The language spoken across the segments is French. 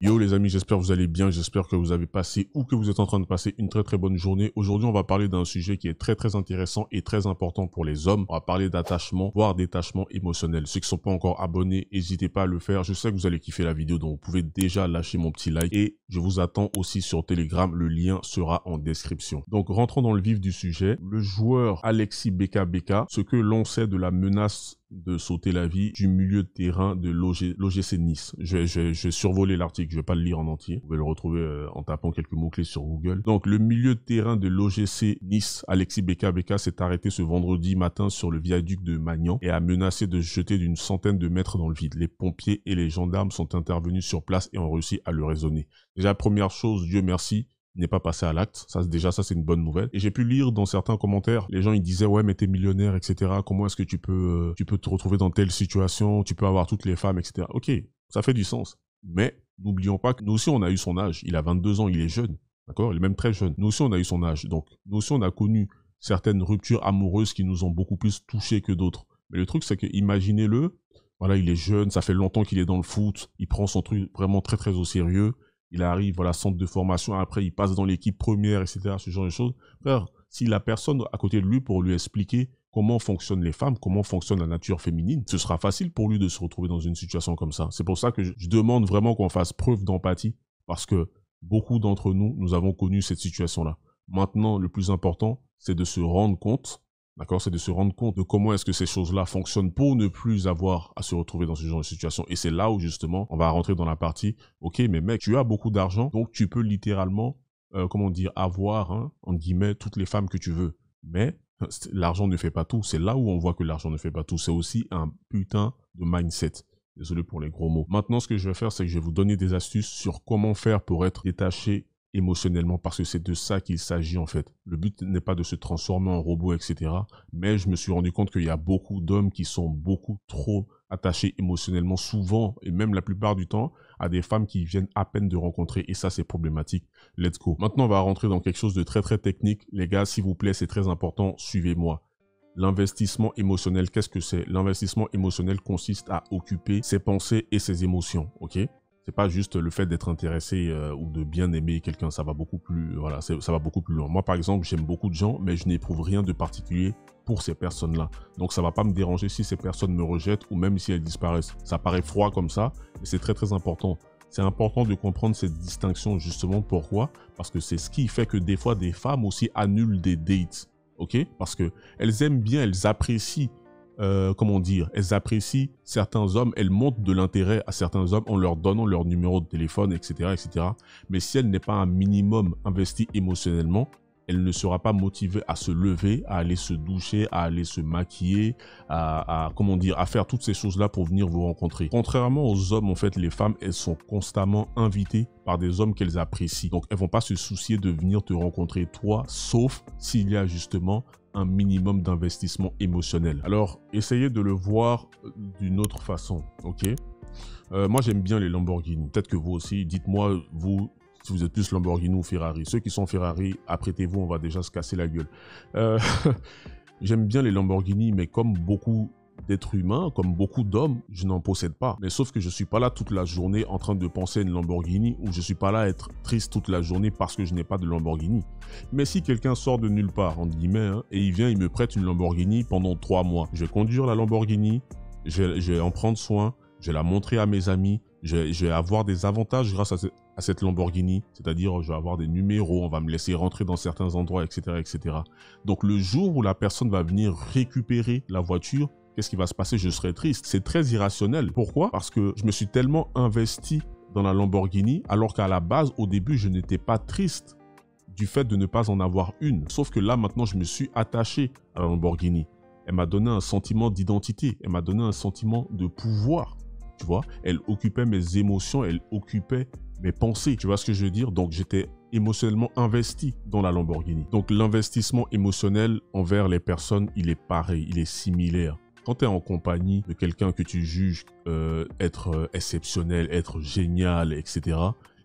Yo les amis, j'espère que vous allez bien, j'espère que vous avez passé ou que vous êtes en train de passer une très bonne journée. Aujourd'hui, on va parler d'un sujet qui est très intéressant et très important pour les hommes. On va parler d'attachement, voire détachement émotionnel. Ceux qui ne sont pas encore abonnés, n'hésitez pas à le faire. Je sais que vous allez kiffer la vidéo, donc vous pouvez déjà lâcher mon petit like. Et je vous attends aussi sur Telegram, le lien sera en description. Donc rentrons dans le vif du sujet. Le joueur Alexis Beka, ce que l'on sait de la menace de sauter la vie du milieu de terrain de l'OGC Nice. Je vais survoler l'article, je vais pas le lire en entier. Vous pouvez le retrouver en tapant quelques mots-clés sur Google. Donc, le milieu de terrain de l'OGC Nice, Alexis Beka, s'est arrêté ce vendredi matin sur le viaduc de Magnan et a menacé de se jeter d'une centaine de mètres dans le vide. Les pompiers et les gendarmes sont intervenus sur place et ont réussi à le raisonner. Déjà, première chose, Dieu merci, n'est pas passé à l'acte. Ça, c'est une bonne nouvelle. Et j'ai pu lire dans certains commentaires, les gens, ils disaient, ouais, mais t'es millionnaire, etc. Comment est-ce que tu peux te retrouver dans telle situation? Tu peux avoir toutes les femmes, etc. Ok, ça fait du sens. Mais n'oublions pas que nous aussi, on a eu son âge. Il a 22 ans, il est jeune. D'accord? Il est même très jeune. Nous aussi, on a eu son âge. Donc, nous aussi, on a connu certaines ruptures amoureuses qui nous ont beaucoup plus touchés que d'autres. Mais le truc, c'est que, imaginez-le, voilà, il est jeune, ça fait longtemps qu'il est dans le foot, il prend son truc vraiment très au sérieux. Il arrive, voilà, centre de formation, après il passe dans l'équipe première, etc., ce genre de choses. Frère, s'il a personne à côté de lui pour lui expliquer comment fonctionnent les femmes, comment fonctionne la nature féminine, ce sera facile pour lui de se retrouver dans une situation comme ça. C'est pour ça que je demande vraiment qu'on fasse preuve d'empathie, parce que beaucoup d'entre nous, nous avons connu cette situation-là. Maintenant, le plus important, c'est de se rendre compte, d'accord, c'est de se rendre compte de comment est-ce que ces choses-là fonctionnent pour ne plus avoir à se retrouver dans ce genre de situation. Et c'est là où, justement, on va rentrer dans la partie, ok, mais mec, tu as beaucoup d'argent, donc tu peux littéralement, comment dire, avoir, hein, entre guillemets, toutes les femmes que tu veux. Mais l'argent ne fait pas tout. C'est là où on voit que l'argent ne fait pas tout. C'est aussi un putain de mindset. Désolé pour les gros mots. Maintenant, ce que je vais faire, c'est que je vais vous donner des astuces sur comment faire pour être détaché émotionnellement, parce que c'est de ça qu'il s'agit en fait. Le but n'est pas de se transformer en robot, etc. Mais je me suis rendu compte qu'il y a beaucoup d'hommes qui sont beaucoup trop attachés émotionnellement, souvent, et même la plupart du temps, à des femmes qui viennent à peine de rencontrer, et ça c'est problématique. Let's go. Maintenant, on va rentrer dans quelque chose de très technique. Les gars, s'il vous plaît, c'est très important, suivez-moi. L'investissement émotionnel, qu'est-ce que c'est? L'investissement émotionnel consiste à occuper ses pensées et ses émotions, ok? C'est pas juste le fait d'être intéressé ou de bien aimer quelqu'un, ça va beaucoup plus, voilà, ça va beaucoup plus loin. Moi, par exemple, j'aime beaucoup de gens, mais je n'éprouve rien de particulier pour ces personnes-là. Donc, ça va pas me déranger si ces personnes me rejettent ou même si elles disparaissent. Ça paraît froid comme ça, mais c'est très important. C'est important de comprendre cette distinction, justement. Pourquoi? Parce que c'est ce qui fait que des fois, des femmes aussi annulent des dates, ok? Parce que elles aiment bien, elles apprécient comment dire, elles apprécient certains hommes, elles montrent de l'intérêt à certains hommes en leur donnant leur numéro de téléphone, etc. Mais si elle n'est pas un minimum investie émotionnellement, elle ne sera pas motivée à se lever, à aller se doucher, à aller se maquiller, comment dire, à faire toutes ces choses-là pour venir vous rencontrer. Contrairement aux hommes, en fait, les femmes, elles sont constamment invitées par des hommes qu'elles apprécient. Donc, elles vont pas se soucier de venir te rencontrer toi, sauf s'il y a justement un minimum d'investissement émotionnel. Alors, essayez de le voir d'une autre façon, ok? Moi, j'aime bien les Lamborghini. Peut-être que vous aussi, dites-moi, vous, si vous êtes plus Lamborghini ou Ferrari. Ceux qui sont Ferrari, apprêtez-vous, on va déjà se casser la gueule. J'aime bien les Lamborghini, mais comme beaucoup d'êtres humains, comme beaucoup d'hommes, je n'en possède pas. Mais sauf que je suis pas là toute la journée en train de penser à une Lamborghini, ou je suis pas là à être triste toute la journée parce que je n'ai pas de Lamborghini. Mais si quelqu'un sort de nulle part, entre guillemets, hein, et il vient, il me prête une Lamborghini pendant 3 mois, je vais conduire la Lamborghini, je vais en prendre soin, je vais la montrer à mes amis, je vais avoir des avantages grâce à cette Lamborghini, c'est-à-dire je vais avoir des numéros, on va me laisser rentrer dans certains endroits, etc. Donc le jour où la personne va venir récupérer la voiture, qu'est-ce qui va se passer? Je serai triste. C'est très irrationnel. Pourquoi? Parce que je me suis tellement investi dans la Lamborghini, alors qu'à la base, au début, je n'étais pas triste du fait de ne pas en avoir une. Sauf que là, maintenant, je me suis attaché à la Lamborghini. Elle m'a donné un sentiment d'identité. Elle m'a donné un sentiment de pouvoir. Tu vois? Elle occupait mes émotions, elle occupait mes pensées. Tu vois ce que je veux dire? Donc, j'étais émotionnellement investi dans la Lamborghini. Donc, l'investissement émotionnel envers les personnes, il est pareil, il est similaire. Quand tu es en compagnie de quelqu'un que tu juges être exceptionnel, être génial, etc.,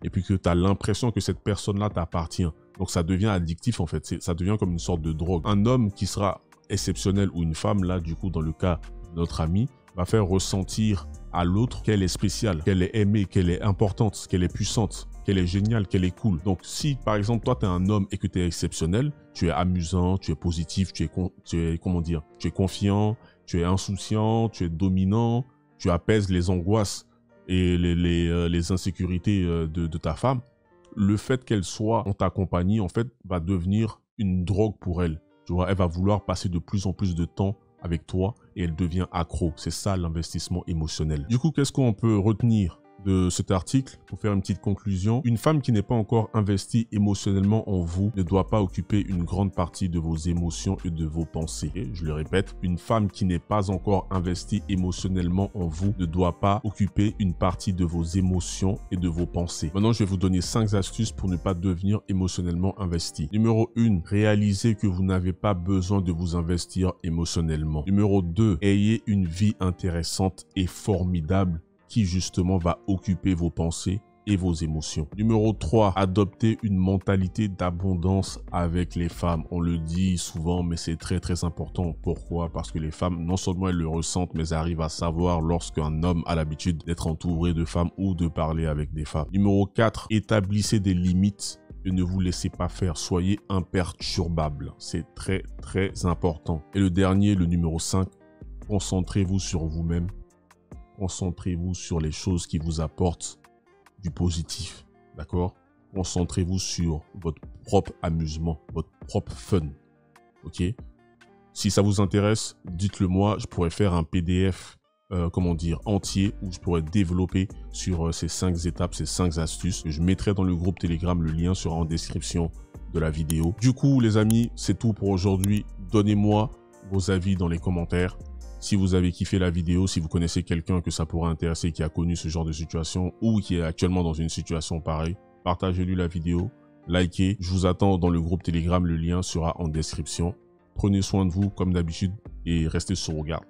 et puis que tu as l'impression que cette personne-là t'appartient, donc ça devient addictif en fait, ça devient comme une sorte de drogue. Un homme qui sera exceptionnel ou une femme, là, du coup, dans le cas de notre ami, va faire ressentir à l'autre qu'elle est spéciale, qu'elle est aimée, qu'elle est importante, qu'elle est puissante, qu'elle est géniale, qu'elle est cool. Donc si par exemple toi tu es un homme et que tu es exceptionnel, tu es amusant, tu es positif, tu es confiant, tu es insouciant, tu es dominant, tu apaises les angoisses et les insécurités de ta femme, le fait qu'elle soit en ta compagnie, en fait, va devenir une drogue pour elle. Tu vois, elle va vouloir passer de plus en plus de temps avec toi et elle devient accro. C'est ça l'investissement émotionnel. Du coup, qu'est-ce qu'on peut retenir de cet article pour faire une petite conclusion? Une femme qui n'est pas encore investie émotionnellement en vous ne doit pas occuper une grande partie de vos émotions et de vos pensées. Et je le répète, une femme qui n'est pas encore investie émotionnellement en vous ne doit pas occuper une partie de vos émotions et de vos pensées. Maintenant, je vais vous donner 5 astuces pour ne pas devenir émotionnellement investi. Numéro 1, réalisez que vous n'avez pas besoin de vous investir émotionnellement. Numéro 2, ayez une vie intéressante et formidable qui justement va occuper vos pensées et vos émotions. Numéro 3, adoptez une mentalité d'abondance avec les femmes. On le dit souvent, mais c'est très très important. Pourquoi? Parce que les femmes, non seulement elles le ressentent, mais elles arrivent à savoir lorsqu'un homme a l'habitude d'être entouré de femmes ou de parler avec des femmes. Numéro 4, établissez des limites et ne vous laissez pas faire. Soyez imperturbable. C'est très très important. Et le dernier, le numéro 5, concentrez-vous sur vous-même. Concentrez-vous sur les choses qui vous apportent du positif, d'accord? Concentrez-vous sur votre propre amusement, votre propre fun, ok? Si ça vous intéresse, dites-le moi, je pourrais faire un PDF, entier, où je pourrais développer sur ces 5 étapes, ces 5 astuces. Je mettrai dans le groupe Telegram, le lien sera en description de la vidéo. Du coup, les amis, c'est tout pour aujourd'hui. Donnez-moi vos avis dans les commentaires. Si vous avez kiffé la vidéo, si vous connaissez quelqu'un que ça pourrait intéresser, qui a connu ce genre de situation ou qui est actuellement dans une situation pareille, partagez-lui la vidéo, likez. Je vous attends dans le groupe Telegram, le lien sera en description. Prenez soin de vous comme d'habitude et restez sur garde.